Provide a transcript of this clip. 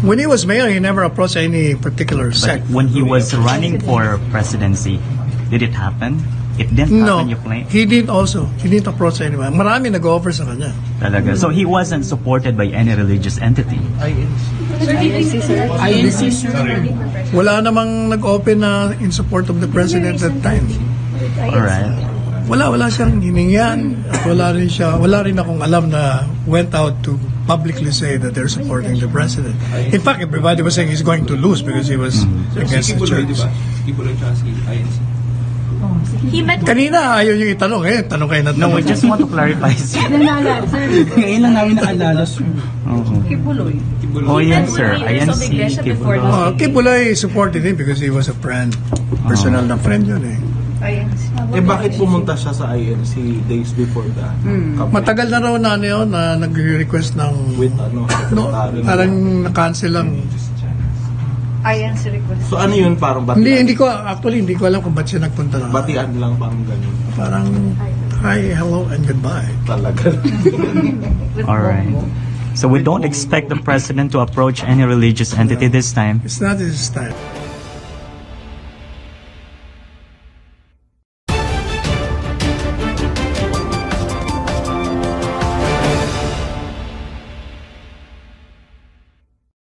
When he was mayor, he never approached any particular But sect. when he was running for presidency, did it happen? It didn't No, happen, you claim? he didn't also. He didn't approach anyone. Marami nag-offer sa kanya. Talaga. So he wasn't supported by any religious entity. INC, sir. Wala namang nag-open na in support of the president at that time. Alright. Wala siyang hiningan at wala rin akong alam na went out to publicly say that they're supporting the president. In fact, everybody was saying he's going to lose because he was against the church. He met Kanina ayaw yung itanong tanong kayo na No, we just want to clarify, sir. Ngayon lang namin naalala, sir. Kibuloy. Oh, yan, sir. Ayan si before Kibuloy. Kibuloy supported him because he was a friend. Personal na friend yun bakit pumunta siya sa INC days before that? Matagal na raw na nag-request ng With parang na-cancel lang. INC request. So ano yun, parang batian? Hindi ko alam kung ba't siya nagpunta na. Batian lang, parang ganun. Parang hi, hello, and goodbye. Talaga. Alright. So we don't expect the president to approach any religious entity this time. It's not his time.